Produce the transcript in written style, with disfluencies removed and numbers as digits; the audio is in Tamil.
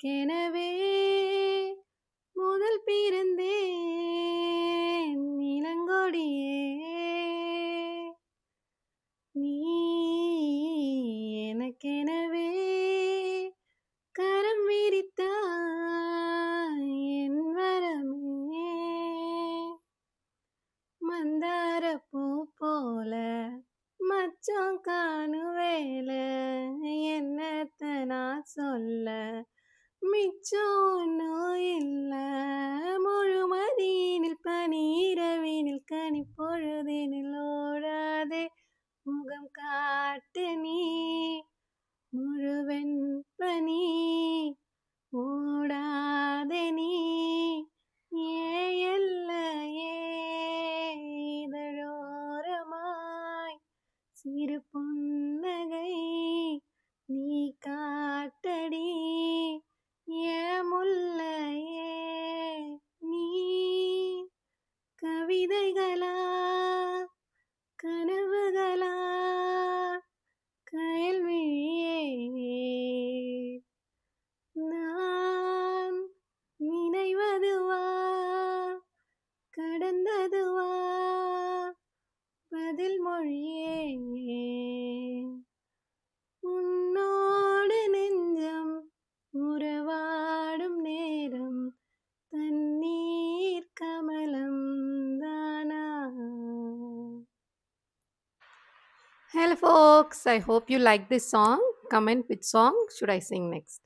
எனக்கெனவே முதல் பிறந்தேன் இளங்கொடியே. நீ எனக்கெனவே கரம் விரித்தாய் என் வரமே. மந்தார பூ போல மச்சம் காணுவேல, என்னத்த நான் சொல்ல மிச்சம் ஒன்னும் இல்ல. முழுமதியினில் பனிரவினில் கனிப்பொழுதினில் ஓடாதே முகம் காட்டு நீ. முழுவெண் பனி ஓடாதே நீ. ஏன் எல்லையே இதழோரமாய் சிறு புன்னகை நீ காட்டடி. ஏன் முல்லையே நீ கவிதைகளா கனவுகளா கயல்விழியே. நான் நினைவதுவா கடந்ததுவா பதில் மொழியே. உன்னோடு நெஞ்சம் உறவாடும் நேரம் தண்ணீர் கமலம் தானா. Hello folks, I hope you like this song. Comment which song should I sing next.